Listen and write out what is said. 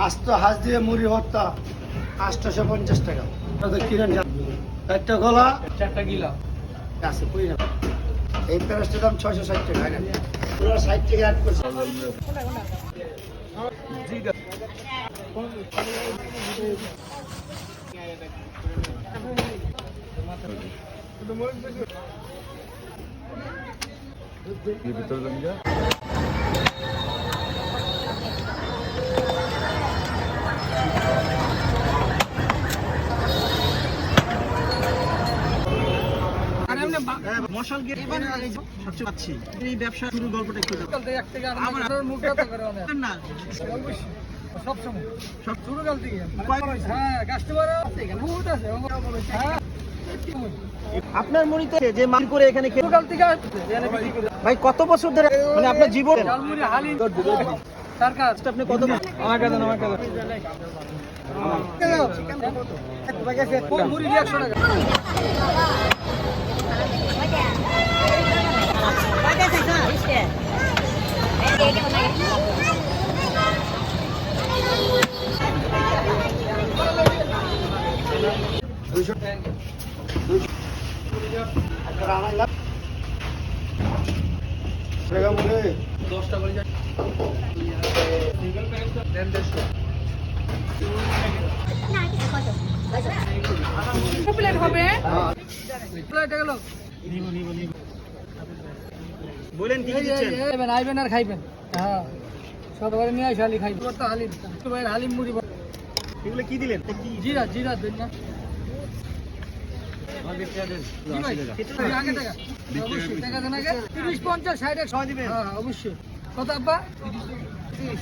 আস্ত হাঁস দিয়ে মুড়ি ভর্তা 850 টাকা। কিনেন একটা গলা 4টা গিলা আছে কই না। এই প্যারাসটার দাম 660 টাকা। পুরো 60 টাকা অ্যাড করছে। মশাল গেট সবচেয়ে পাচ্ছি এই ব্যবসা শুরু গল্পটা একটু আমার মুখটা তো করে না সব সময় সব শুরু কাল থেকে হ্যাঁ কাস্টমার বহুত আছে হ্যাঁ। আপনার মনিতে যে মাল করে এখানে শুরু কাল থেকে ভাই কত বছর ধরে মানে আপনার জীবন ঝালমুড়ি হালি সরকার আপনি কত আমার কাছে মুড়ি 100 টাকা। বলেন কি দিচ্ছেন? আইবেন আর খাইবেন। হ্যাঁ সবাই নিয়ে আসে হালি খাইবেন। হালিম হালিম মুড়ি এগুলো কি দিলেন? জিরা দেন না অবশ্যই কত আব্বা 30